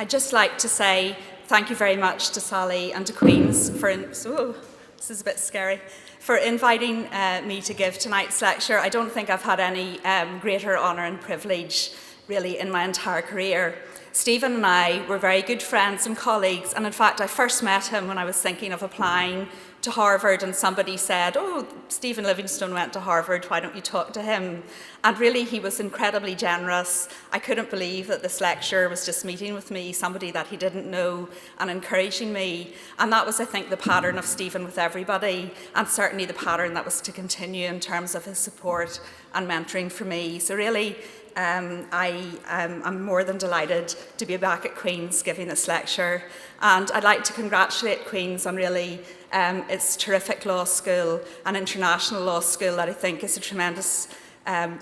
I'd just like to say thank you very much to Sally and to Queen's for, this is a bit scary, for inviting me to give tonight's lecture. I don't think I've had any greater honour and privilege really in my entire career. Stephen and I were very good friends and colleagues, and in fact I first met him when I was thinking of applying to Harvard, and somebody said, oh, Stephen Livingstone went to Harvard, why don't you talk to him? And really he was incredibly generous. I couldn't believe that this lecturer was just meeting with me, somebody that he didn't know, and encouraging me. And that was, I think, the pattern of Stephen with everybody, and certainly the pattern that was to continue in terms of his support and mentoring for me. So really, I'm more than delighted to be back at Queen's giving this lecture, and I'd like to congratulate Queen's on really its terrific law school, an international law school that I think is a tremendous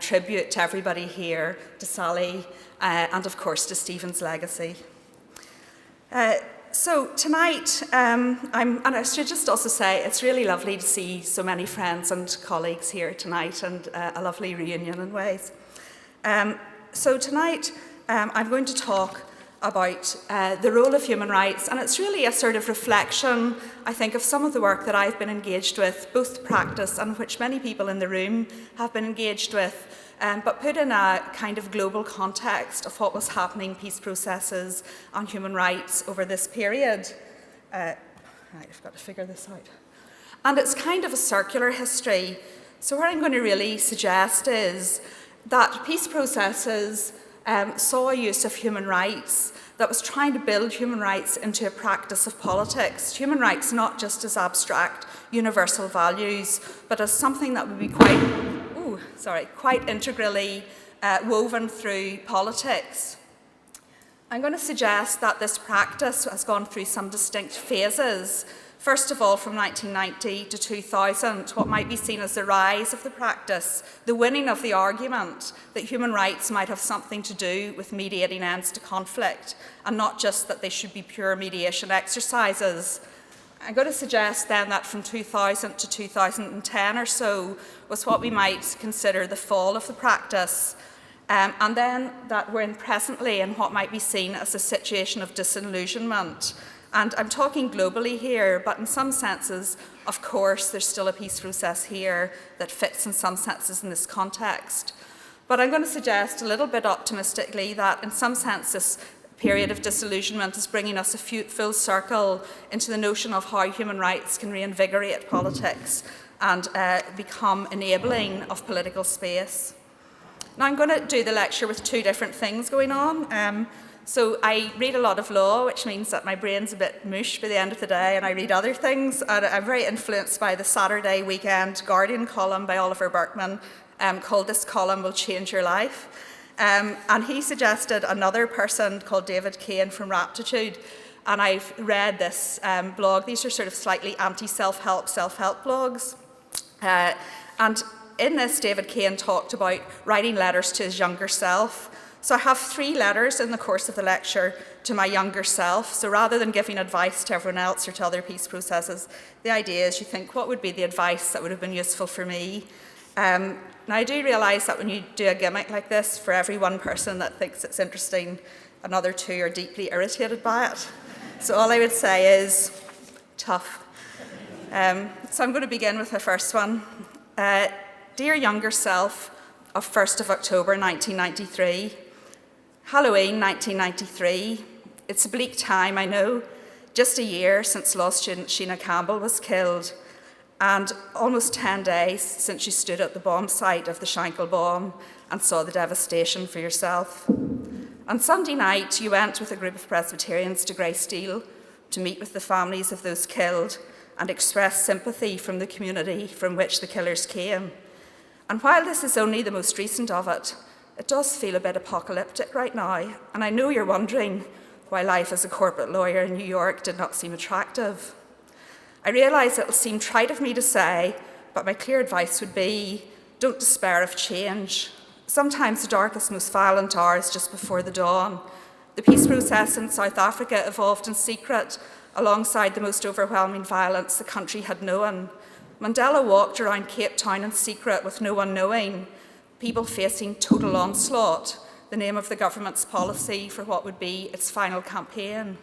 tribute to everybody here, to Sally, and of course to Stephen's legacy. So tonight, and I should just also say it's really lovely to see so many friends and colleagues here tonight, and a lovely reunion in ways. So tonight I'm going to talk about the role of human rights, and it's really a sort of reflection, I think, of some of the work that I've been engaged with, both practice and which many people in the room have been engaged with, but put in a kind of global context of what was happening, peace processes on human rights over this period. Right, I've got to figure this out. And it's kind of a circular history. So what I'm going to really suggest is that peace processes saw a use of human rights that was trying to build human rights into a practice of politics. Human rights not just as abstract, universal values, but as something that would be quite integrally woven through politics. I'm going to suggest that this practice has gone through some distinct phases. First of all, from 1990 to 2000, what might be seen as the rise of the practice, the winning of the argument that human rights might have something to do with mediating ends to conflict, and not just that they should be pure mediation exercises. I'm going to suggest then that from 2000 to 2010 or so was what we might consider the fall of the practice, and then that we're in presently in what might be seen as a situation of disillusionment. And I'm talking globally here, but in some senses, of course, there's still a peace process here that fits in some senses in this context. But I'm going to suggest a little bit optimistically that in some sense this period of disillusionment is bringing us a full circle into the notion of how human rights can reinvigorate politics and become enabling of political space. Now I'm going to do the lecture with two different things going on. So I read a lot of law, which means that my brain's a bit mush by the end of the day, and I read other things. And I'm very influenced by the Saturday weekend Guardian column by Oliver Burkeman called "This Column Will Change Your Life." And he suggested another person called David Kane from Raptitude. And I've read this blog. These are sort of slightly anti-self-help blogs. And in this, David Kane talked about writing letters to his younger self. So I have 3 letters in the course of the lecture to my younger self. So rather than giving advice to everyone else or to other peace processes, the idea is you think, what would be the advice that would have been useful for me? Now I do realise that when you do a gimmick like this, for every one person that thinks it's interesting, another 2 are deeply irritated by it. So all I would say is, tough. So I'm going to begin with the first one. Dear younger self of 1st of October 1993, Halloween 1993, it's a bleak time, I know, just a year since law student Sheena Campbell was killed, and almost 10 days since you stood at the bomb site of the Shankill bomb and saw the devastation for yourself. On Sunday night, you went with a group of Presbyterians to Greysteel to meet with the families of those killed and express sympathy from the community from which the killers came. And while this is only the most recent of it, it does feel a bit apocalyptic right now, and I know you're wondering why life as a corporate lawyer in New York did not seem attractive. I realise it'll seem trite of me to say, but my clear advice would be, don't despair of change. Sometimes the darkest, most violent hour is just before the dawn. The peace process in South Africa evolved in secret, alongside the most overwhelming violence the country had known. Mandela walked around Cape Town in secret with no one knowing, people facing total onslaught, the name of the government's policy for what would be its final campaign.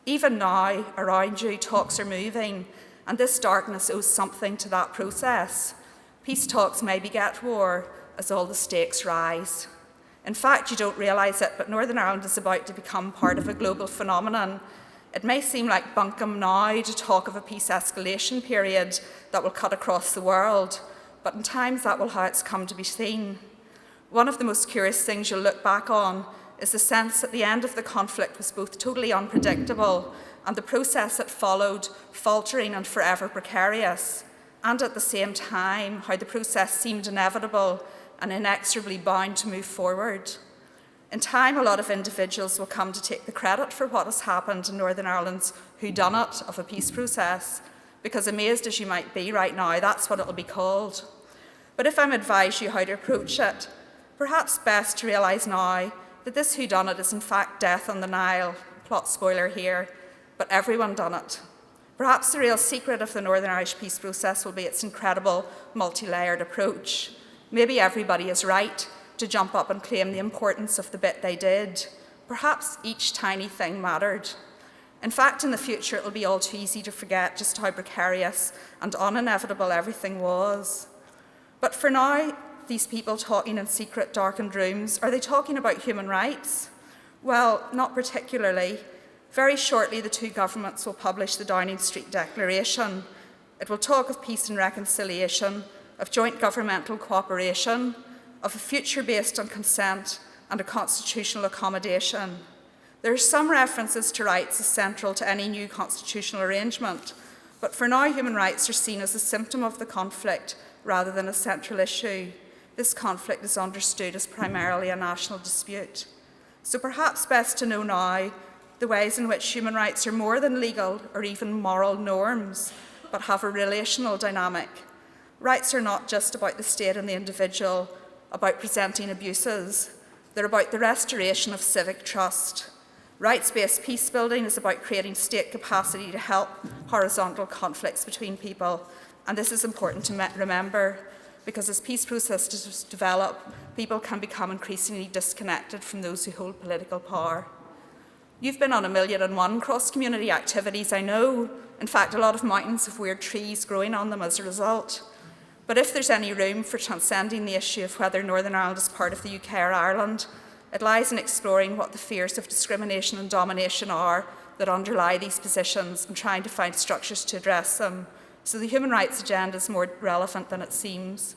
Even now, around you, talks are moving, and this darkness owes something to that process. Peace talks may beget war as all the stakes rise. In fact, you don't realise it, but Northern Ireland is about to become part of a global phenomenon. It may seem like bunkum now to talk of a peace escalation period that will cut across the world, but in times that will how it's come to be seen. One of the most curious things you'll look back on is the sense that the end of the conflict was both totally unpredictable and the process that followed faltering and forever precarious, and at the same time how the process seemed inevitable and inexorably bound to move forward. In time, a lot of individuals will come to take the credit for what has happened in Northern Ireland's whodunit of a peace process, because amazed as you might be right now, that's what it'll be called. But if I'm advise you how to approach it, perhaps best to realise now that this whodunit is in fact death on the Nile, plot spoiler here, but everyone done it. Perhaps the real secret of the Northern Irish peace process will be its incredible multi-layered approach. Maybe everybody is right to jump up and claim the importance of the bit they did. Perhaps each tiny thing mattered. In fact, in the future, it'll be all too easy to forget just how precarious and uninevitable everything was. But for now, these people talking in secret, darkened rooms, are they talking about human rights? Well, not particularly. Very shortly, the two governments will publish the Downing Street Declaration. It will talk of peace and reconciliation, of joint governmental cooperation, of a future based on consent and a constitutional accommodation. There are some references to rights as central to any new constitutional arrangement, but for now human rights are seen as a symptom of the conflict rather than a central issue. This conflict is understood as primarily a national dispute. So perhaps best to know now the ways in which human rights are more than legal or even moral norms, but have a relational dynamic. Rights are not just about the state and the individual, about presenting abuses. They're about the restoration of civic trust. Rights-based peace building is about creating state capacity to help horizontal conflicts between people. And this is important to remember, because as peace processes develop, people can become increasingly disconnected from those who hold political power. You've been on 1,000,001 cross-community activities, I know. In fact, a lot of mountains have weird trees growing on them as a result. But if there's any room for transcending the issue of whether Northern Ireland is part of the UK or Ireland, it lies in exploring what the fears of discrimination and domination are that underlie these positions and trying to find structures to address them. So the human rights agenda is more relevant than it seems.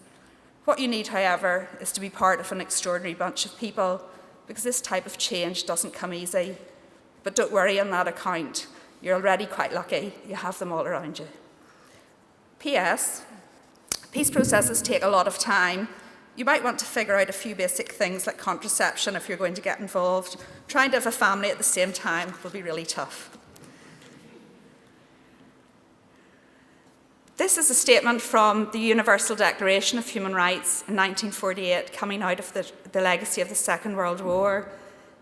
What you need, however, is to be part of an extraordinary bunch of people, because this type of change doesn't come easy. But don't worry on that account. You're already quite lucky. You have them all around you. P.S. Peace processes take a lot of time. You might want to figure out a few basic things like contraception if you're going to get involved. Trying to have a family at the same time will be really tough. This is a statement from the Universal Declaration of Human Rights in 1948, coming out of the legacy of the Second World War.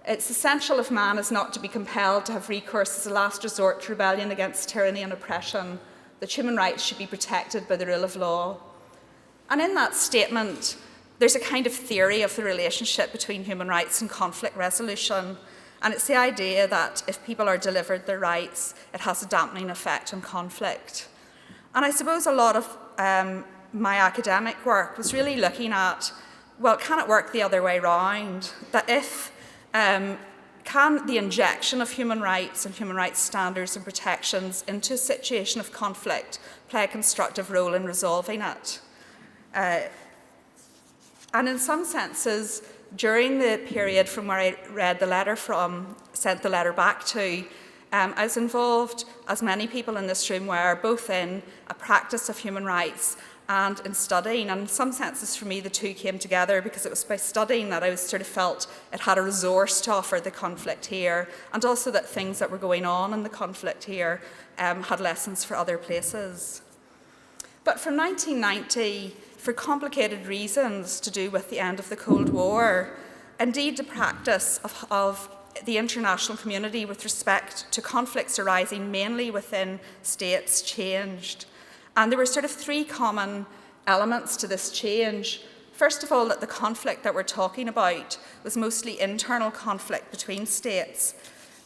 It's essential if man is not to be compelled to have recourse as a last resort to rebellion against tyranny and oppression, that human rights should be protected by the rule of law. And in that statement, there's a kind of theory of the relationship between human rights and conflict resolution. And it's the idea that if people are delivered their rights, it has a dampening effect on conflict. And I suppose a lot of my academic work was really looking at, well, can it work the other way around? That if, can the injection of human rights and human rights standards and protections into a situation of conflict play a constructive role in resolving it? And in some senses, during the period from where I read the letter from, sent the letter back to, I was involved, as many people in this room were, both in a practice of human rights and in studying. And in some senses, for me, the two came together because it was by studying that I sort of felt it had a resource to offer the conflict here, and also that things that were going on in the conflict here had lessons for other places. But from 1990, for complicated reasons to do with the end of the Cold War, indeed the practice of the international community with respect to conflicts arising mainly within states changed. And there were sort of three common elements to this change. First of all, that the conflict that we're talking about was mostly internal conflict between states.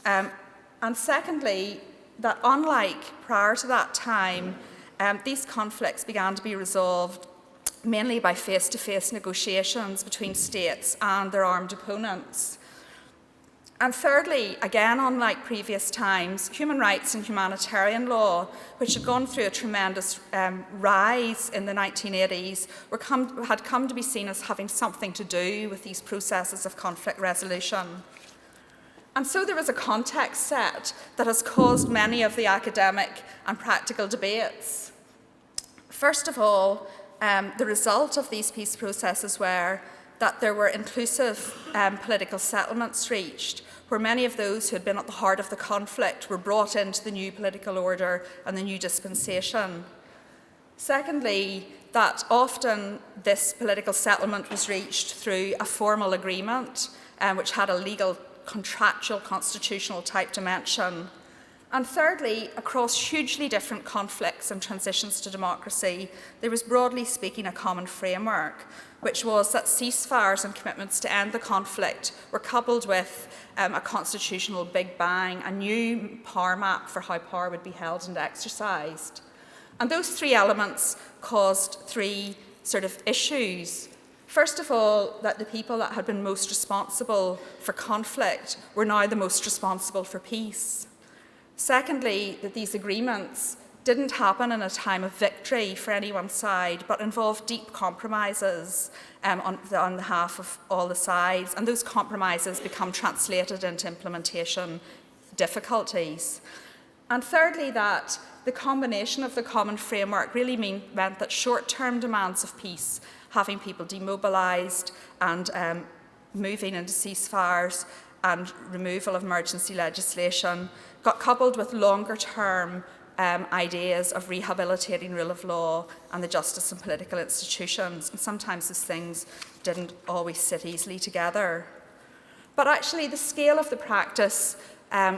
And secondly, that unlike prior to that time, these conflicts began to be resolved mainly by face-to-face negotiations between states and their armed opponents. And thirdly, again, unlike previous times, human rights and humanitarian law, which had gone through a tremendous rise in the 1980s, had come to be seen as having something to do with these processes of conflict resolution. And so there was a context set that has caused many of the academic and practical debates. First of all, the result of these peace processes were that there were inclusive political settlements reached, where many of those who had been at the heart of the conflict were brought into the new political order and the new dispensation. Secondly, that often this political settlement was reached through a formal agreement, which had a legal, contractual, constitutional type dimension. And thirdly, across hugely different conflicts and transitions to democracy, there was broadly speaking a common framework, which was that ceasefires and commitments to end the conflict were coupled with a constitutional big bang, a new power map for how power would be held and exercised. And those three elements caused three sort of issues. First of all, that the people that had been most responsible for conflict were now the most responsible for peace. Secondly, that these agreements didn't happen in a time of victory for any one side, but involved deep compromises on behalf of all the sides, and those compromises become translated into implementation difficulties. And thirdly, that the combination of the common framework really meant that short-term demands of peace, having people demobilised and moving into ceasefires and removal of emergency legislation, got coupled with longer-term ideas of rehabilitating rule of law and the justice and political institutions. And sometimes these things didn't always sit easily together. But actually, the scale of the practice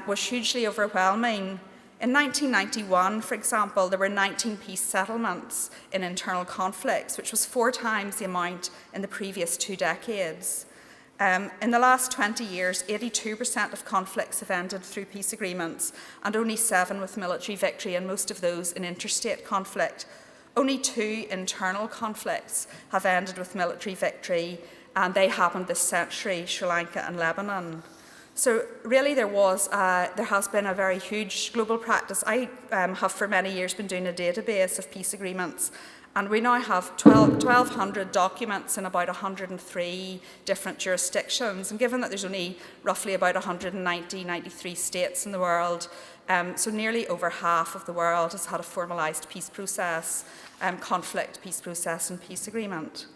was hugely overwhelming. In 1991, for example, there were 19 peace settlements in internal conflicts, which was 4 times the amount in the previous 2 decades. In the last 20 years, 82% of conflicts have ended through peace agreements, and only 7 with military victory, and most of those in interstate conflict. Only 2 internal conflicts have ended with military victory, and they happened this century, Sri Lanka and Lebanon. So really there has been a very huge global practice. I have for many years been doing a database of peace agreements, and we now have 1,200 documents in about 103 different jurisdictions. And given that there's only roughly about 93 states in the world, so nearly over half of the world has had a formalised peace process, conflict peace process and peace agreement.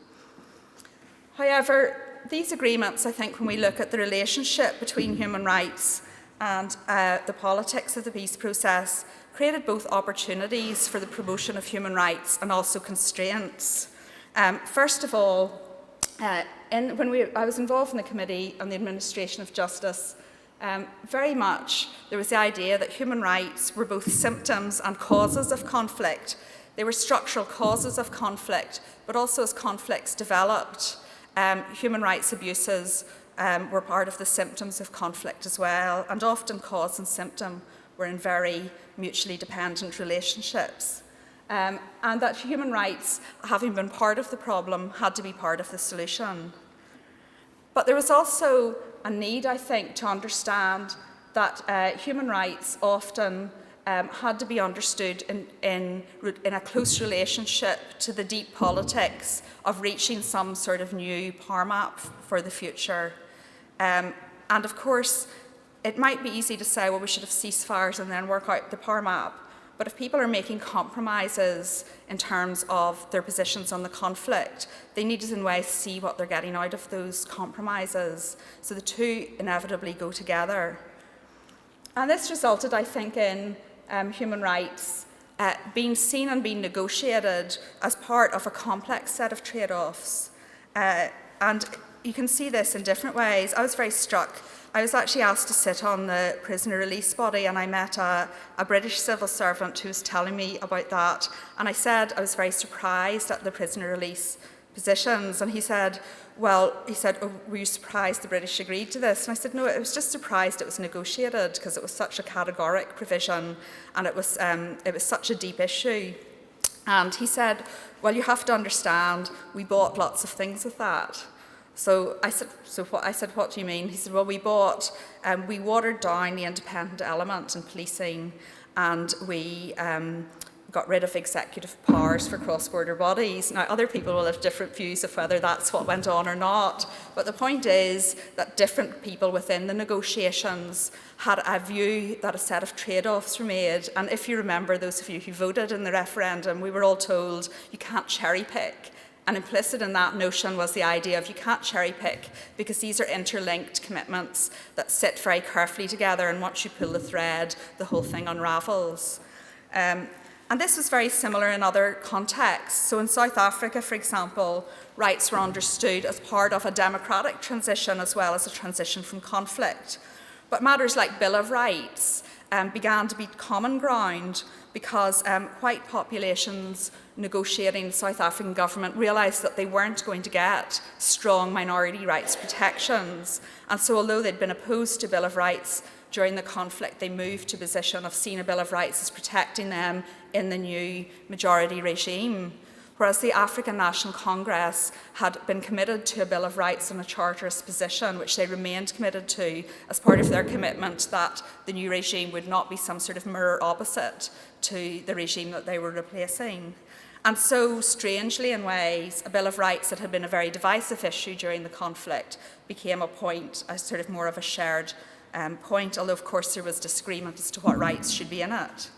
However, these agreements, I think, when we look at the relationship between human rights and the politics of the peace process, created both opportunities for the promotion of human rights and also constraints. First of all, I was involved in the Committee on the Administration of Justice, very much there was the idea that human rights were both symptoms and causes of conflict. They were structural causes of conflict, but also as conflicts developed, human rights abuses were part of the symptoms of conflict as well, and often cause and symptom were in very mutually dependent relationships. And that human rights, having been part of the problem, had to be part of the solution. But there was also a need, I think, to understand that human rights often had to be understood in a close relationship to the deep politics of reaching some sort of new power map for the future. And of course, it might be easy to say, well, we should have ceasefires and then work out the power map. But if people are making compromises in terms of their positions on the conflict, they need to in ways see what they're getting out of those compromises. So the two inevitably go together. And this resulted, I think, in human rights being seen and being negotiated as part of a complex set of trade-offs. And you can see this in different ways. I was very struck. I was actually asked to sit on the prisoner release body, and I met a British civil servant who was telling me about that. And I said I was very surprised at the prisoner release positions. And he said, oh, were you surprised the British agreed to this? And I said, no, I was just surprised it was negotiated because it was such a categoric provision and it was such a deep issue. And he said, well, you have to understand, we bought lots of things with that. So I said, what do you mean? He said, well, we watered down the independent element in policing, and we got rid of executive powers for cross-border bodies. Now, other people will have different views of whether that's what went on or not, but the point is that different people within the negotiations had a view that a set of trade-offs were made. And if you remember, those of you who voted in the referendum, we were all told you can't cherry-pick. And implicit in that notion was the idea of you can't cherry-pick because these are interlinked commitments that sit very carefully together, and once you pull the thread, the whole thing unravels. And this was very similar in other contexts. So in South Africa, for example, rights were understood as part of a democratic transition as well as a transition from conflict. But matters like Bill of Rights began to be common ground because white populations negotiating the South African government realised that they weren't going to get strong minority rights protections. And so although they'd been opposed to Bill of Rights during the conflict, they moved to a position of seeing a Bill of Rights as protecting them in the new majority regime. Whereas the African National Congress had been committed to a Bill of Rights and a charterist position, which they remained committed to as part of their commitment that the new regime would not be some sort of mirror opposite to the regime that they were replacing. And so, strangely in ways, a Bill of Rights that had been a very divisive issue during the conflict became a sort of more of a shared point, although of course there was disagreement as to what rights should be in it.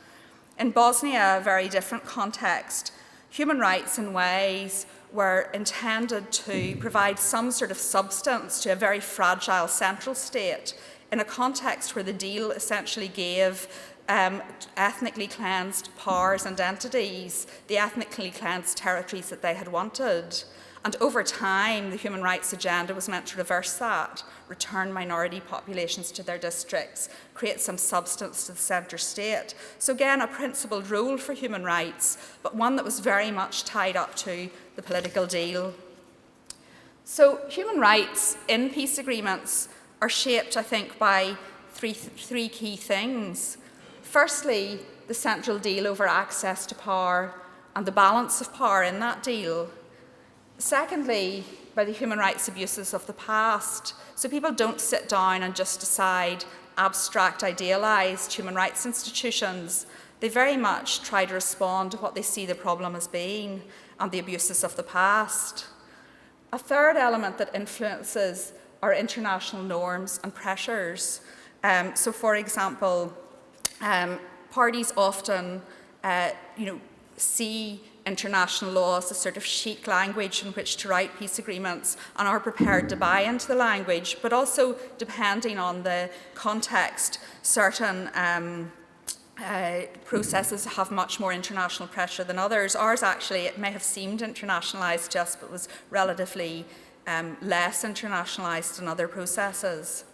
In Bosnia, a very different context, human rights in ways were intended to provide some sort of substance to a very fragile central state in a context where the deal essentially gave ethnically cleansed powers and entities the ethnically cleansed territories that they had wanted. And over time, the human rights agenda was meant to reverse that, return minority populations to their districts, create some substance to the centre state. So again, a principled role for human rights, but one that was very much tied up to the political deal. So human rights in peace agreements are shaped, I think, by three key things. Firstly, the central deal over access to power and the balance of power in that deal. Secondly, by the human rights abuses of the past. So people don't sit down and just decide abstract, idealised human rights institutions. They very much try to respond to what they see the problem as being and the abuses of the past. A third element that influences are international norms and pressures. So for example, parties often see international law as a sort of chic language in which to write peace agreements and are prepared to buy into the language, but also, depending on the context, certain processes have much more international pressure than others. Ours actually, it may have seemed internationalised to us, but was relatively less internationalised than other processes.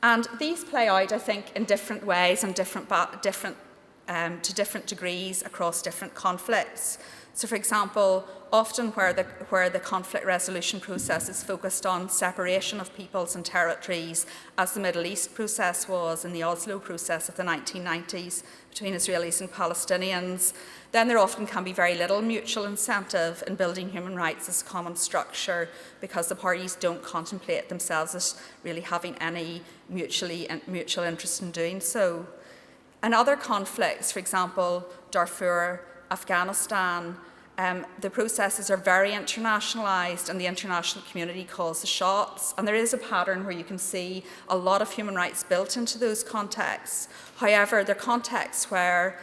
And these play out, I think, in different ways and to different degrees across different conflicts. So, for example, often where the conflict resolution process is focused on separation of peoples and territories, as the Middle East process was in the Oslo process of the 1990s between Israelis and Palestinians, then there often can be very little mutual incentive in building human rights as a common structure because the parties don't contemplate themselves as really having any mutual interest in doing so. In other conflicts, for example, Darfur, Afghanistan, the processes are very internationalised and the international community calls the shots. And there is a pattern where you can see a lot of human rights built into those contexts. However, there are contexts where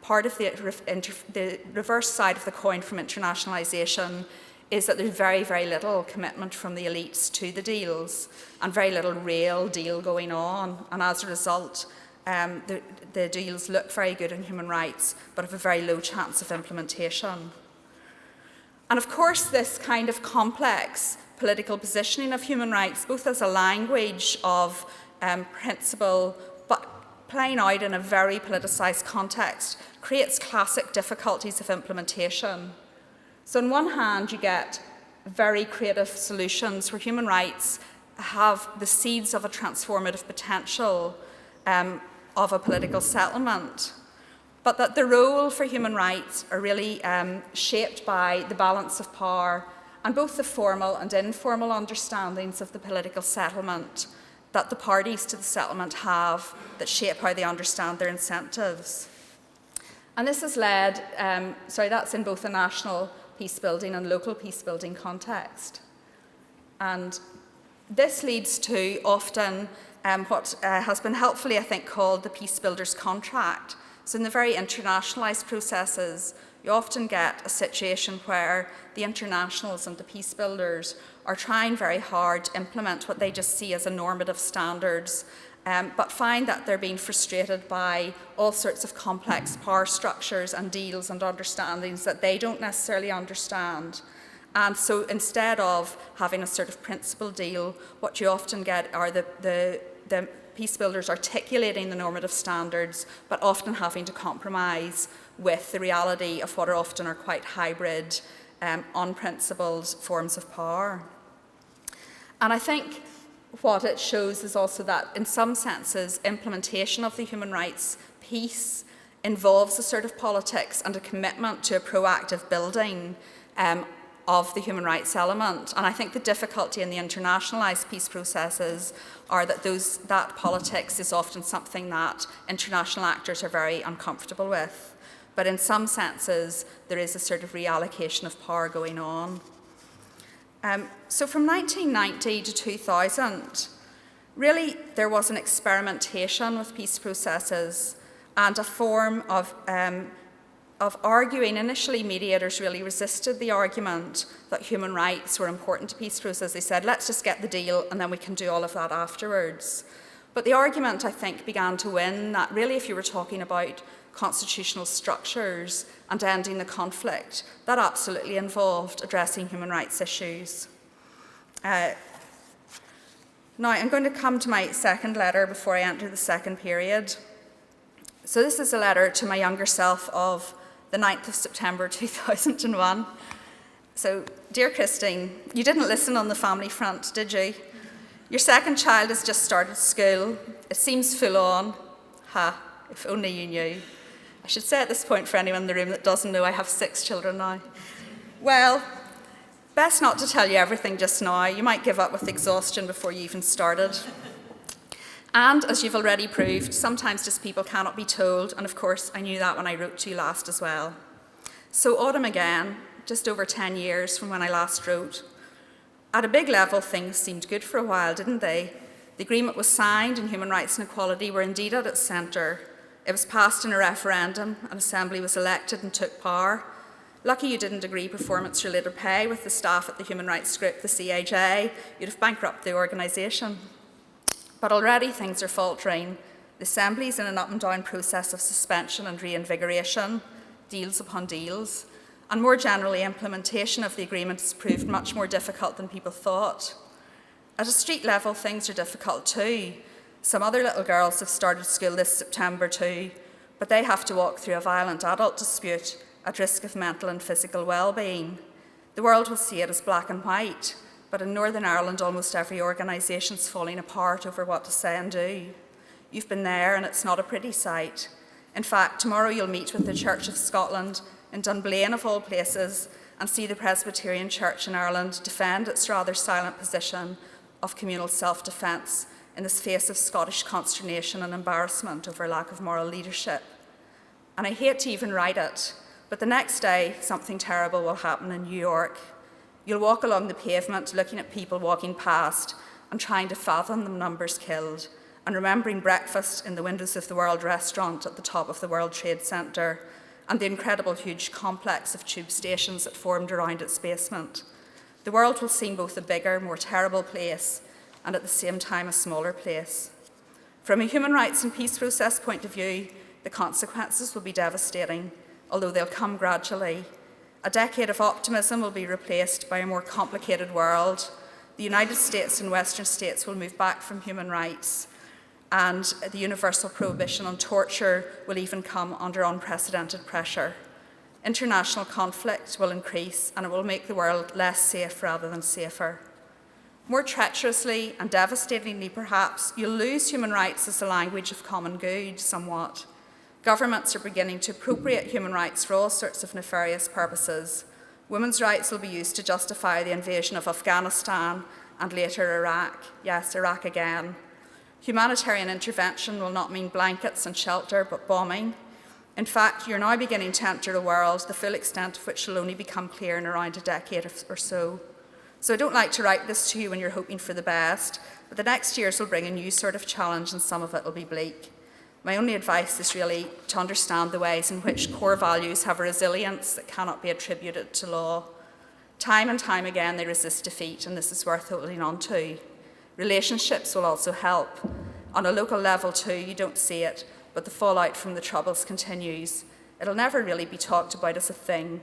part of the reverse side of the coin from internationalisation is that there's very, very little commitment from the elites to the deals and very little real deal going on. And as a result, the deals look very good in human rights, but have a very low chance of implementation. And of course, this kind of complex political positioning of human rights, both as a language of principle, but playing out in a very politicised context, creates classic difficulties of implementation. So on one hand, you get very creative solutions where human rights have the seeds of a transformative potential of a political settlement, but that the role for human rights are really shaped by the balance of power and both the formal and informal understandings of the political settlement that the parties to the settlement have that shape how they understand their incentives. And this has led, that's in both a national peacebuilding and local peacebuilding context. And this leads to often what has been helpfully, I think, called the peacebuilder's contract. So in the very internationalised processes, you often get a situation where the internationals and the peacebuilders are trying very hard to implement what they just see as a normative standards, but find that they're being frustrated by all sorts of complex power structures and deals and understandings that they don't necessarily understand. And so instead of having a sort of principle deal, what you often get are the peacebuilders articulating the normative standards, but often having to compromise with the reality of what are often are quite hybrid, unprincipled forms of power. And I think what it shows is also that, in some senses, implementation of the human rights piece involves a sort of politics and a commitment to a proactive building of the human rights element. And I think the difficulty in the internationalised peace processes are that that politics is often something that international actors are very uncomfortable with. But in some senses, there is a sort of reallocation of power going on. So from 1990 to 2000, really there was an experimentation with peace processes and a form of arguing. Initially, mediators really resisted the argument that human rights were important to peace processes. They said, let's just get the deal and then we can do all of that afterwards. But the argument, I think, began to win that really if you were talking about constitutional structures and ending the conflict, that absolutely involved addressing human rights issues. Now, I'm going to come to my second letter before I enter the second period. So this is a letter to my younger self of the 9th of September 2001. So, dear Christine, you didn't listen on the family front, did you? Your second child has just started school. It seems full on. Ha, if only you knew. I should say at this point for anyone in the room that doesn't know, I have 6 children now. Well, best not to tell you everything just now. You might give up with exhaustion before you even started. And as you've already proved, sometimes just people cannot be told, and of course I knew that when I wrote to you last as well. So autumn again, just over 10 years from when I last wrote. At a big level, things seemed good for a while, didn't they? The agreement was signed and human rights and equality were indeed at its centre. It was passed in a referendum, an assembly was elected and took power. Lucky you didn't agree performance-related pay with the staff at the human rights group, the CAJ. You'd have bankrupted the organisation. But already things are faltering. The Assembly's in an up and down process of suspension and reinvigoration, deals upon deals, and more generally, implementation of the agreement has proved much more difficult than people thought. At a street level, things are difficult too. Some other little girls have started school this September too, but they have to walk through a violent adult dispute at risk of mental and physical well-being. The world will see it as black and white, but in Northern Ireland, almost every organisation is falling apart over what to say and do. You've been there, and it's not a pretty sight. In fact, tomorrow you'll meet with the Church of Scotland in Dunblane, of all places, and see the Presbyterian Church in Ireland defend its rather silent position of communal self-defence in the face of Scottish consternation and embarrassment over lack of moral leadership. And I hate to even write it, but the next day, something terrible will happen in New York. You'll walk along the pavement looking at people walking past and trying to fathom the numbers killed and remembering breakfast in the windows of the World Restaurant at the top of the World Trade Centre and the incredible huge complex of tube stations that formed around its basement. The world will seem both a bigger, more terrible place and at the same time a smaller place. From a human rights and peace process point of view, the consequences will be devastating, although they'll come gradually. A decade of optimism will be replaced by a more complicated world. The United States and Western states will move back from human rights, and the universal prohibition on torture will even come under unprecedented pressure. international conflict will increase and it will make the world less safe rather than safer. More treacherously and devastatingly perhaps, you'll lose human rights as a language of common good somewhat. Governments are beginning to appropriate human rights for all sorts of nefarious purposes. Women's rights will be used to justify the invasion of Afghanistan and later Iraq. Yes, Iraq again. Humanitarian intervention will not mean blankets and shelter, but bombing. In fact, you're now beginning to enter a world, the full extent of which will only become clear in around a decade or so. So I don't like to write this to you when you're hoping for the best, but the next years will bring a new sort of challenge and some of it will be bleak. My only advice is really to understand the ways in which core values have a resilience that cannot be attributed to law. Time and time again they resist defeat, and this is worth holding on to. Relationships will also help. On a local level too, you don't see it, but the fallout from the Troubles continues. It'll never really be talked about as a thing,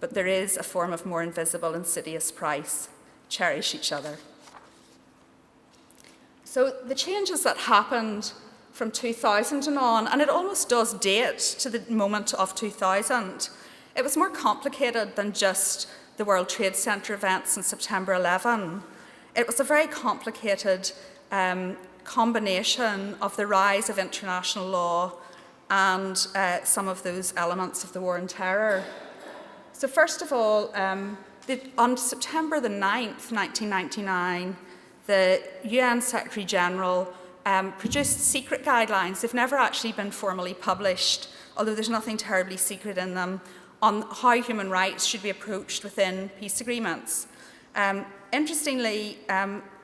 but there is a form of more invisible, insidious price. Cherish each other. So the changes that happened from 2000 and on, and it almost does date to the moment of 2000, it was more complicated than just the World Trade Center events in September 11. It was a very complicated combination of the rise of international law and some of those elements of the war on terror. So first of all, on September the 9th, 1999, the UN Secretary General produced secret guidelines. They've never actually been formally published, although there's nothing terribly secret in them, on how human rights should be approached within peace agreements. Interestingly,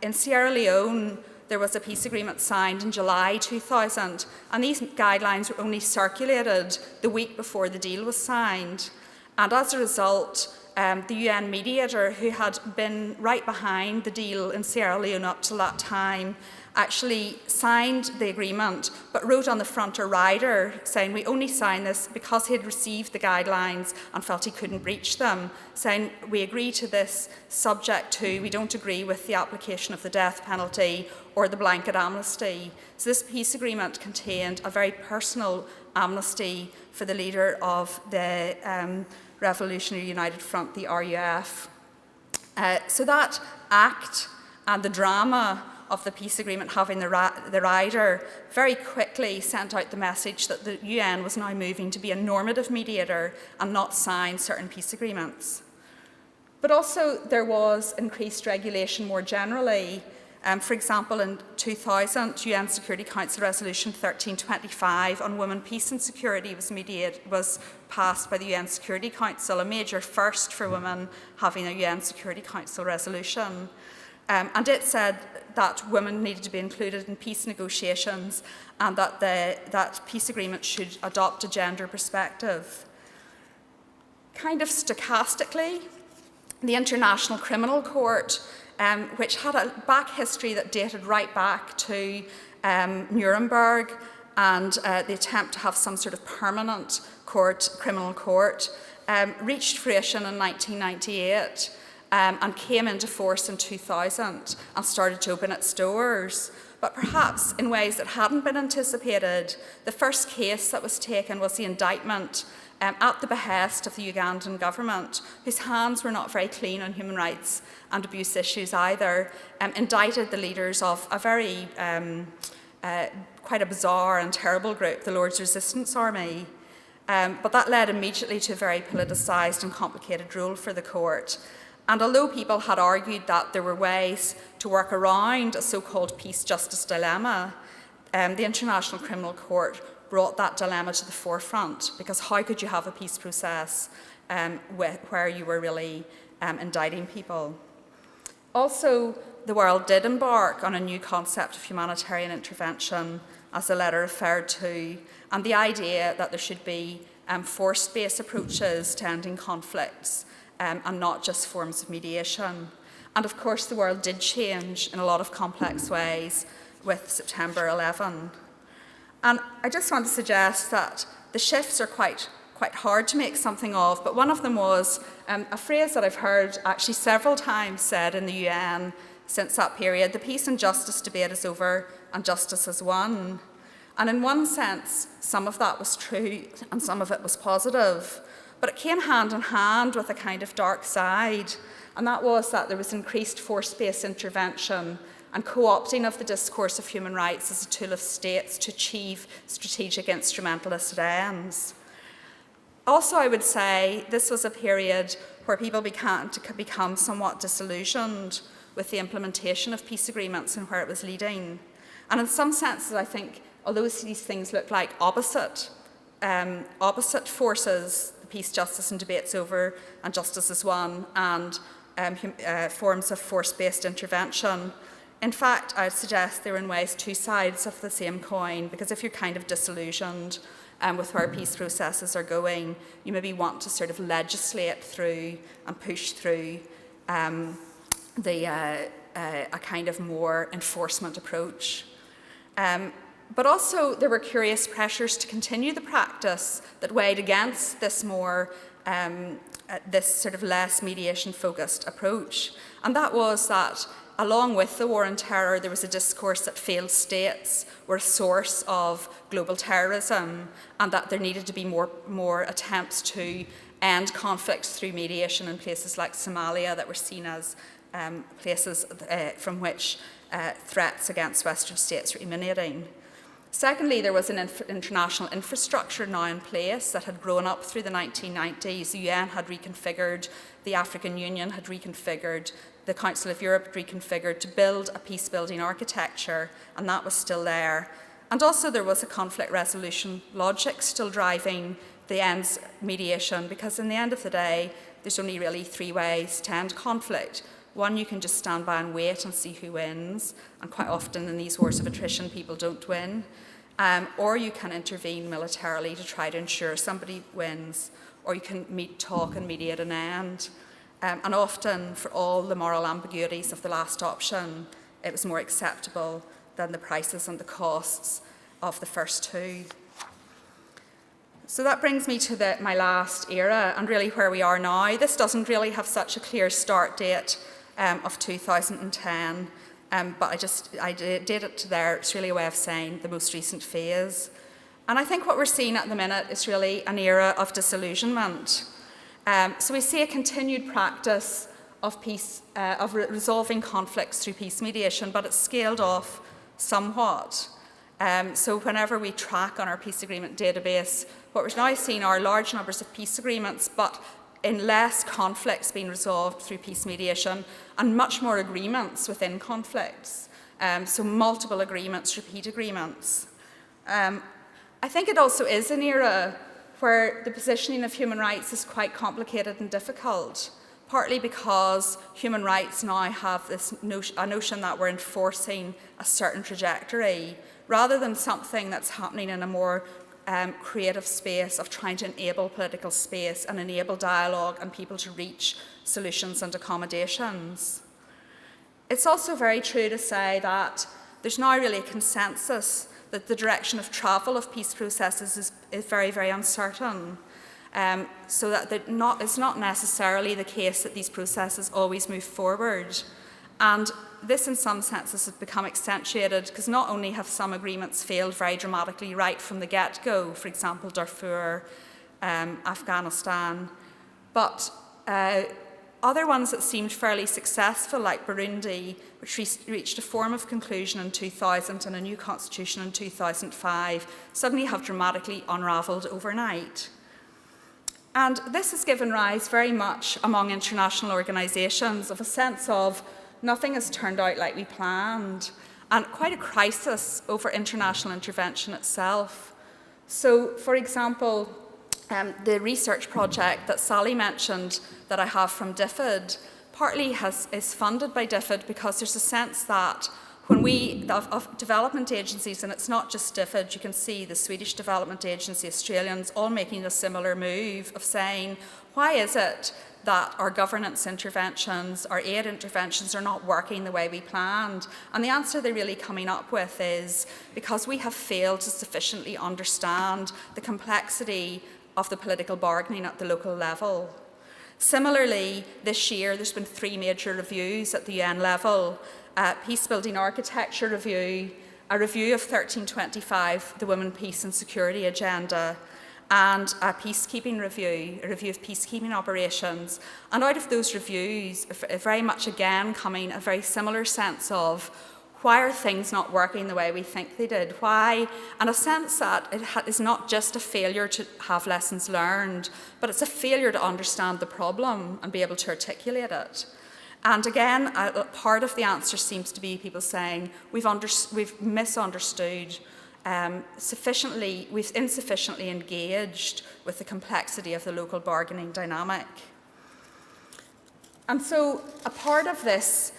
in Sierra Leone, there was a peace agreement signed in July 2000, and these guidelines were only circulated the week before the deal was signed. And as a result, the UN mediator, who had been right behind the deal in Sierra Leone up to that time, actually signed the agreement, but wrote on the front a rider saying we only signed this because he had received the guidelines and felt he couldn't breach them, saying we agree to this subject to, we don't agree with the application of the death penalty or the blanket amnesty. So this peace agreement contained a very personal amnesty for the leader of the Revolutionary United Front, the RUF. So that act and the drama of the peace agreement having the rider very quickly sent out the message that the UN was now moving to be a normative mediator and not sign certain peace agreements. But also there was increased regulation more generally. For example, in 2000, UN Security Council Resolution 1325 on women, peace and security was passed by the UN Security Council, a major first for women having a UN Security Council resolution. And it said that women needed to be included in peace negotiations and that that peace agreement should adopt a gender perspective. Kind of stochastically, the International Criminal Court, which had a back history that dated right back to Nuremberg and the attempt to have some sort of permanent criminal court, reached fruition in 1998 and came into force in 2000 and started to open its doors. But perhaps in ways that hadn't been anticipated, the first case that was taken was the indictment at the behest of the Ugandan government, whose hands were not very clean on human rights and abuse issues either, indicted the leaders of a very, quite a bizarre and terrible group, the Lord's Resistance Army. But that led immediately to a very politicised and complicated role for the court. And although people had argued that there were ways to work around a so-called peace-justice dilemma, the International Criminal Court brought that dilemma to the forefront, because how could you have a peace process where you were really indicting people? Also, the world did embark on a new concept of humanitarian intervention, as the letter referred to, and the idea that there should be force-based approaches to ending conflicts and not just forms of mediation. And of course, the world did change in a lot of complex ways with September 11. And I just want to suggest that the shifts are quite hard to make something of, but one of them was a phrase that I've heard actually several times said in the UN since that period: the peace and justice debate is over and justice has won. And in one sense, some of that was true and some of it was positive. But it came hand in hand with a kind of dark side, and that was that there was increased force-based intervention and co-opting of the discourse of human rights as a tool of states to achieve strategic instrumentalistic ends. Also, I would say this was a period where people began to become somewhat disillusioned with the implementation of peace agreements and where it was leading. And in some senses, I think, although these things look like opposite forces, the peace, justice and debates over, and justice is one, and forms of force-based intervention, in fact, I'd suggest they're in ways two sides of the same coin, because if you're kind of disillusioned with where peace processes are going, you maybe want to sort of legislate through and push through a kind of more enforcement approach. But also there were curious pressures to continue the practice that weighed against this more, this sort of less mediation-focused approach. And that was that along with the war on terror, there was a discourse that failed states were a source of global terrorism and that there needed to be more attempts to end conflicts through mediation in places like Somalia that were seen as places from which threats against Western states were emanating. Secondly, there was an international infrastructure now in place that had grown up through the 1990s. The UN had reconfigured, the African Union had reconfigured, the Council of Europe had reconfigured to build a peace-building architecture, and that was still there. And also there was a conflict resolution logic still driving the ends mediation, because in the end of the day, there's only really three ways to end conflict. One, you can just stand by and wait and see who wins, and quite often in these wars of attrition, people don't win. Or you can intervene militarily to try to ensure somebody wins, or you can talk and mediate an end. And often, for all the moral ambiguities of the last option, it was more acceptable than the prices and the costs of the first two. So that brings me to my last era, and really where we are now. This doesn't really have such a clear start date of 2010, but I did it to there. It's really a way of saying the most recent phase. And I think what we're seeing at the minute is really an era of disillusionment. So we see a continued practice of peace, of resolving conflicts through peace mediation, but it's scaled off somewhat. So whenever we track on our peace agreement database, what we're now seeing are large numbers of peace agreements, but in less conflicts being resolved through peace mediation, and much more agreements within conflicts. So multiple agreements, repeat agreements. I think it also is an era where the positioning of human rights is quite complicated and difficult, partly because human rights now have this notion that we're enforcing a certain trajectory, rather than something that's happening in a more creative space of trying to enable political space and enable dialogue and people to reach solutions and accommodations. It's also very true to say that there's now really a consensus that the direction of travel of peace processes is very, very uncertain. So that it's not necessarily the case that these processes always move forward. And this, in some senses, has become accentuated because not only have some agreements failed very dramatically right from the get-go, for example, Darfur, Afghanistan, but other ones that seemed fairly successful, like Burundi, which reached a form of conclusion in 2000 and a new constitution in 2005, suddenly have dramatically unravelled overnight. And this has given rise very much among international organisations of a sense of nothing has turned out like we planned, and quite a crisis over international intervention itself. So, for example, the research project that Sally mentioned that I have from DFID partly is funded by DFID because there's a sense that when of development agencies, and it's not just DFID, you can see the Swedish Development Agency, Australians, all making a similar move of saying, why is it that our governance interventions, our aid interventions are not working the way we planned? And the answer they're really coming up with is because we have failed to sufficiently understand the complexity of the political bargaining at the local level. Similarly, this year there's been 3 major reviews at the UN level: Peace Building Architecture Review, a review of 1325, the Women, Peace and Security Agenda, and a peacekeeping review, a review of peacekeeping operations. And out of those reviews, very much again coming a very similar sense of why are things not working the way we think they did? Why? And a sense that it is not just a failure to have lessons learned, but it's a failure to understand the problem and be able to articulate it. And again, a part of the answer seems to be people saying we've misunderstood we've insufficiently engaged with the complexity of the local bargaining dynamic. And so a part of this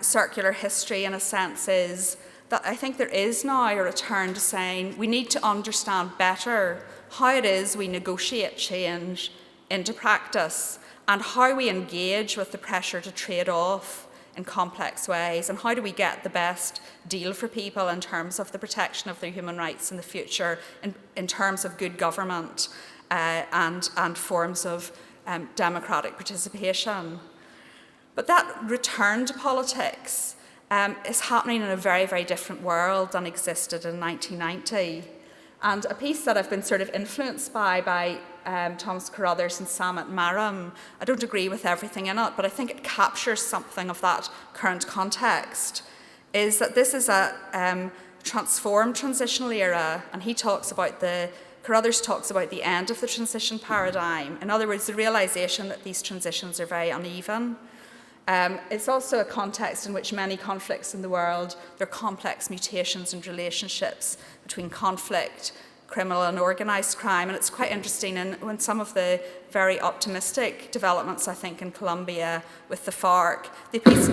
circular history, in a sense, is that I think there is now a return to saying we need to understand better how it is we negotiate change into practice and how we engage with the pressure to trade off in complex ways, and how do we get the best deal for people in terms of the protection of their human rights in the future, in terms of good government and forms of democratic participation. But that return to politics is happening in a very, very different world than existed in 1990. And a piece that I've been sort of influenced by Thomas Carruthers and Samit Maram, I don't agree with everything in it, but I think it captures something of that current context, is that this is a transformed transitional era, and Carruthers talks about the end of the transition paradigm. In other words, the realization that these transitions are very uneven. It's also a context in which many conflicts in the world, there are complex mutations and relationships between conflict, criminal and organised crime. And it's quite interesting when some of the very optimistic developments, I think, in Colombia with the FARC, the peace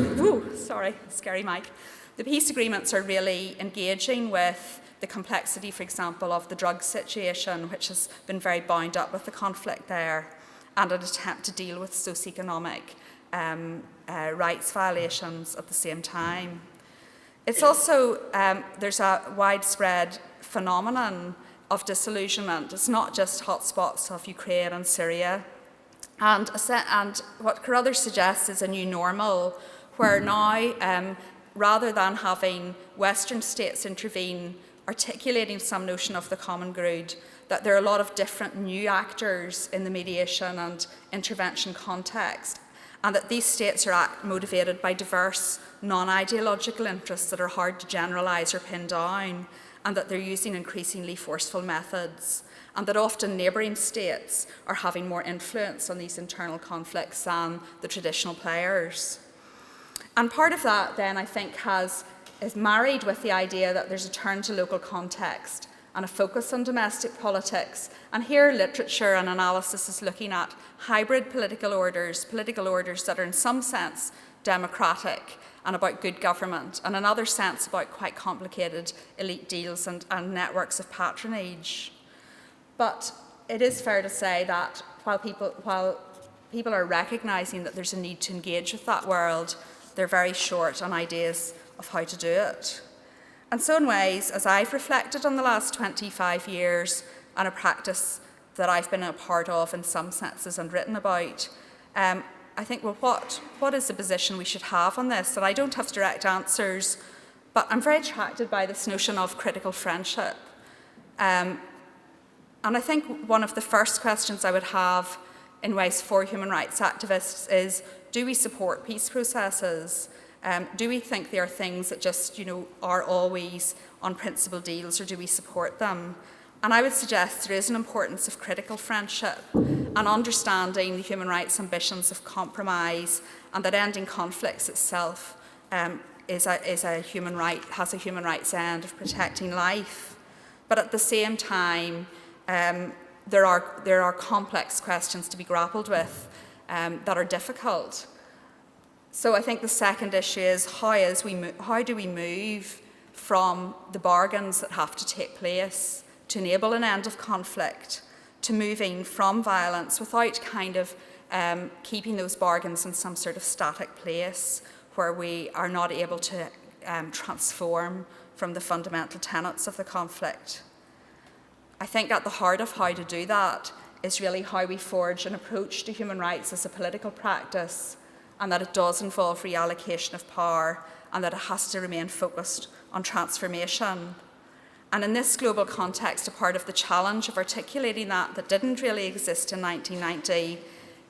agreements are really engaging with the complexity, for example, of the drug situation, which has been very bound up with the conflict there, and an attempt to deal with socioeconomic rights violations at the same time. It's also, there's a widespread phenomenon of disillusionment. It's not just hotspots of Ukraine and Syria. And what Carruthers suggests is a new normal, where now, rather than having Western states intervene, articulating some notion of the common good, that there are a lot of different new actors in the mediation and intervention context, and that these states are motivated by diverse non-ideological interests that are hard to generalise or pin down, and that they're using increasingly forceful methods, and that often neighbouring states are having more influence on these internal conflicts than the traditional players. And part of that then, I think, is married with the idea that there's a turn to local context and a focus on domestic politics. And here literature and analysis is looking at hybrid political orders that are in some sense democratic and about good government, and in another sense about quite complicated elite deals and networks of patronage. But it is fair to say that while people are recognising that there's a need to engage with that world, they're very short on ideas of how to do it. And so in ways, as I've reflected on the last 25 years and a practice that I've been a part of in some senses and written about, I think, well, what is the position we should have on this? And I don't have direct answers, but I'm very attracted by this notion of critical friendship. And I think one of the first questions I would have in ways for human rights activists is, do we support peace processes? Do we think they are things that just, are always on principle deals, or do we support them? And I would suggest there is an importance of critical friendship and understanding the human rights ambitions of compromise, and that ending conflicts itself has a human rights end of protecting life. But at the same time, there are complex questions to be grappled with that are difficult. So I think the second issue is how do we move from the bargains that have to take place to enable an end of conflict, to moving from violence without kind of keeping those bargains in some sort of static place where we are not able to transform from the fundamental tenets of the conflict. I think at the heart of how to do that is really how we forge an approach to human rights as a political practice, and that it does involve reallocation of power, and that it has to remain focused on transformation. And in this global context, a part of the challenge of articulating that didn't really exist in 1990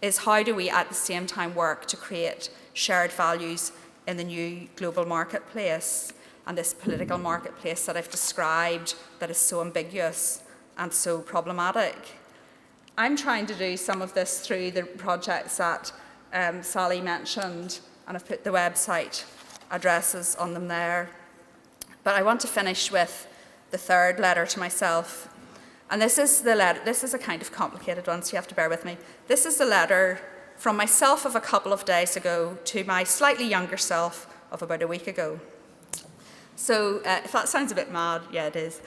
is how do we at the same time work to create shared values in the new global marketplace and this political marketplace that I've described that is so ambiguous and so problematic. I'm trying to do some of this through the projects that Sally mentioned, and I've put the website addresses on them there. But I want to finish with the third letter to myself. And this is the letter. This is a kind of complicated one, so you have to bear with me. This is the letter from myself of a couple of days ago to my slightly younger self of about a week ago. So if that sounds a bit mad, yeah, it is.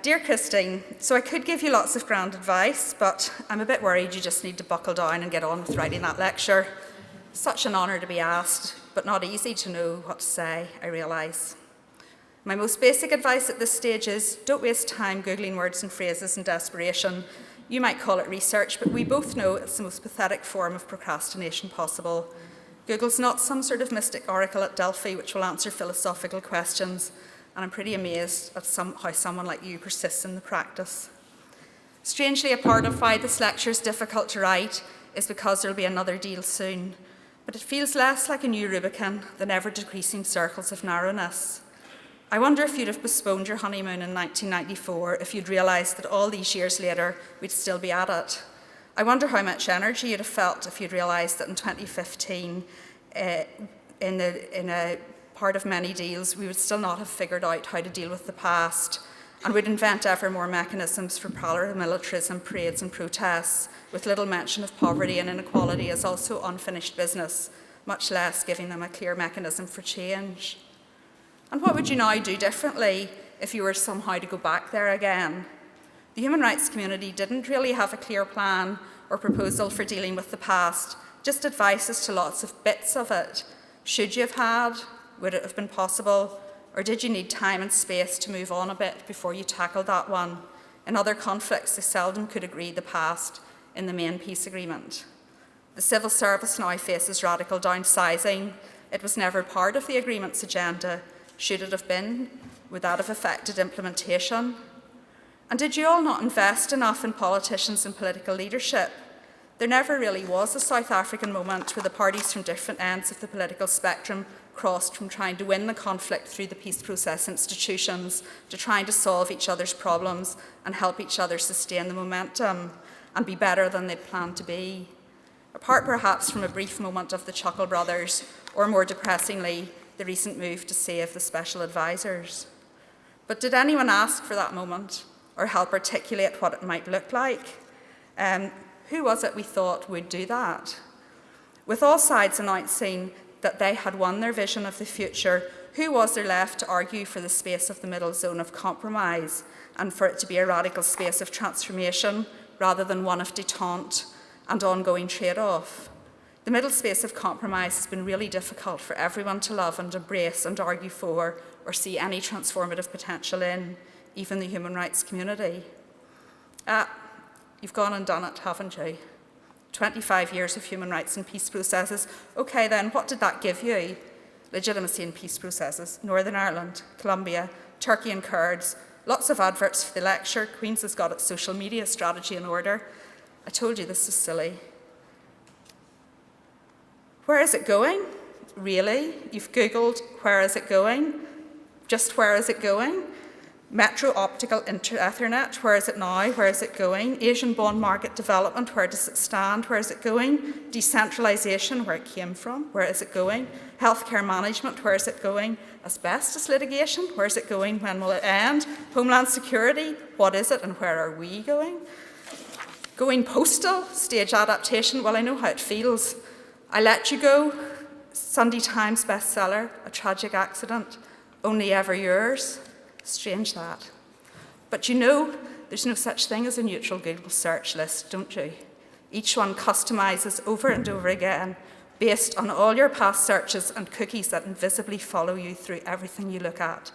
Dear Christine, so I could give you lots of grand advice, but I'm a bit worried you just need to buckle down and get on with writing that lecture. Such an honour to be asked, but not easy to know what to say, I realise. My most basic advice at this stage is don't waste time Googling words and phrases in desperation. You might call it research, but we both know it's the most pathetic form of procrastination possible. Google's not some sort of mystic oracle at Delphi which will answer philosophical questions, and I'm pretty amazed at how someone like you persists in the practice. Strangely, a part of why this lecture is difficult to write is because there'll be another deal soon, but it feels less like a new Rubicon than ever-decreasing circles of narrowness. I wonder if you'd have postponed your honeymoon in 1994 if you'd realised that all these years later we'd still be at it. I wonder how much energy you'd have felt if you'd realised that in 2015, in a part of many deals, we would still not have figured out how to deal with the past, and would invent ever more mechanisms for paramilitarism, parades and protests, with little mention of poverty and inequality as also unfinished business, much less giving them a clear mechanism for change. And what would you now do differently if you were somehow to go back there again? The human rights community didn't really have a clear plan or proposal for dealing with the past, just advice as to lots of bits of it. Should you have had? Would it have been possible? Or did you need time and space to move on a bit before you tackled that one? In other conflicts, they seldom could agree the past in the main peace agreement. The civil service now faces radical downsizing. It was never part of the agreement's agenda. Should it have been? Would that have affected implementation? And did you all not invest enough in politicians and political leadership? There never really was a South African moment where the parties from different ends of the political spectrum crossed from trying to win the conflict through the peace process institutions to trying to solve each other's problems and help each other sustain the momentum and be better than they'd planned to be. Apart perhaps from a brief moment of the Chuckle Brothers, or more depressingly, the recent move to save the special advisors. But did anyone ask for that moment or help articulate what it might look like? Who was it we thought would do that? With all sides announcing that they had won their vision of the future, who was there left to argue for the space of the middle zone of compromise and for it to be a radical space of transformation rather than one of detente and ongoing trade-off? The middle space of compromise has been really difficult for everyone to love and embrace and argue for or see any transformative potential in, even the human rights community. You've gone and done it, haven't you? 25 years of human rights and peace processes. Okay then, what did that give you? Legitimacy in peace processes. Northern Ireland, Colombia, Turkey and Kurds, lots of adverts for the lecture. Queen's has got its social media strategy in order. I told you this was silly. Where is it going? Really? You've Googled where is it going? Just where is it going? Metro optical Ethernet, where is it now? Where is it going? Asian bond market development, where does it stand? Where is it going? Decentralisation, where it came from, where is it going? Healthcare management, where is it going? Asbestos litigation, where is it going? When will it end? Homeland security, what is it and where are we going? Going postal, stage adaptation, well I know how it feels. I Let You Go, Sunday Times bestseller, a tragic accident, Only Ever Yours. Strange that. But you know, there's no such thing as a neutral Google search list, don't you? Each one customizes over and over again based on all your past searches and cookies that invisibly follow you through everything you look at.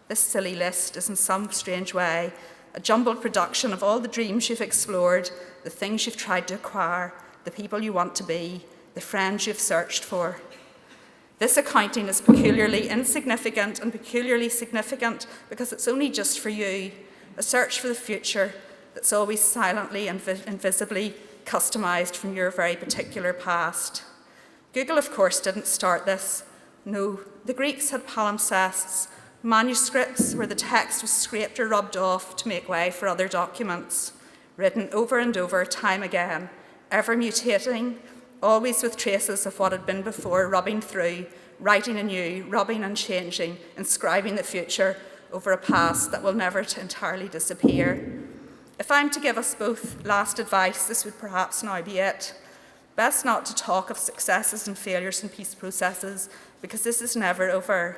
This silly list is in some strange way a jumbled production of all the dreams you've explored, the things you've tried to acquire, the people you want to be, the friends you've searched for. This accounting is peculiarly insignificant and peculiarly significant because it's only just for you, a search for the future that's always silently and invisibly customised from your very particular past. Google, of course, didn't start this. No, the Greeks had palimpsests, manuscripts where the text was scraped or rubbed off to make way for other documents, written over and over, time again, ever mutating, always with traces of what had been before, rubbing through, writing anew, rubbing and changing, inscribing the future over a past that will never entirely disappear. If I'm to give us both last advice, this would perhaps now be it. Best not to talk of successes and failures in peace processes, because this is never over.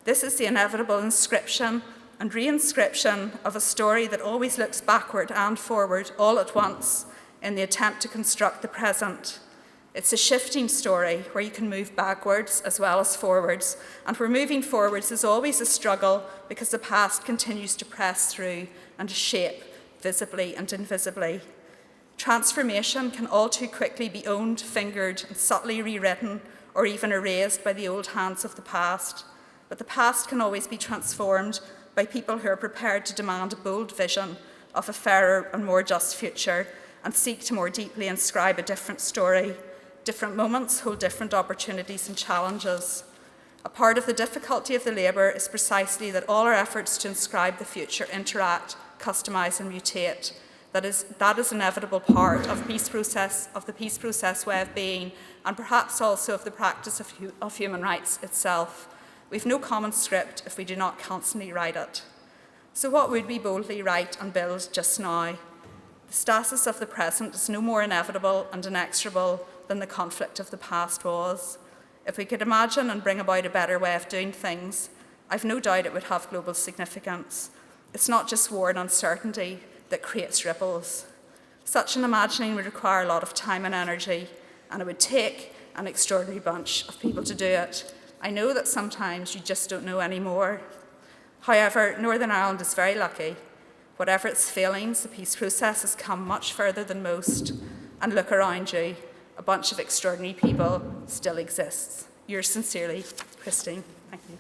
This is the inevitable inscription and reinscription of a story that always looks backward and forward all at once in the attempt to construct the present. It's a shifting story where you can move backwards as well as forwards, and where moving forwards is always a struggle because the past continues to press through and to shape visibly and invisibly. Transformation can all too quickly be owned, fingered, and subtly rewritten, or even erased by the old hands of the past. But the past can always be transformed by people who are prepared to demand a bold vision of a fairer and more just future and seek to more deeply inscribe a different story. Different moments hold different opportunities and challenges. A part of the difficulty of the labour is precisely that all our efforts to inscribe the future interact, customise and mutate. That is an inevitable part of the peace process way of being, and perhaps also of the practice of human rights itself. We've no common script if we do not constantly write it. So what would we boldly write and build just now? The stasis of the present is no more inevitable and inexorable than the conflict of the past was. If we could imagine and bring about a better way of doing things, I've no doubt it would have global significance. It's not just war and uncertainty that creates ripples. Such an imagining would require a lot of time and energy, and it would take an extraordinary bunch of people to do it. I know that sometimes you just don't know anymore. However, Northern Ireland is very lucky. Whatever its failings, the peace process has come much further than most. And look around you, a bunch of extraordinary people still exists. Yours sincerely, Christine. Thank you.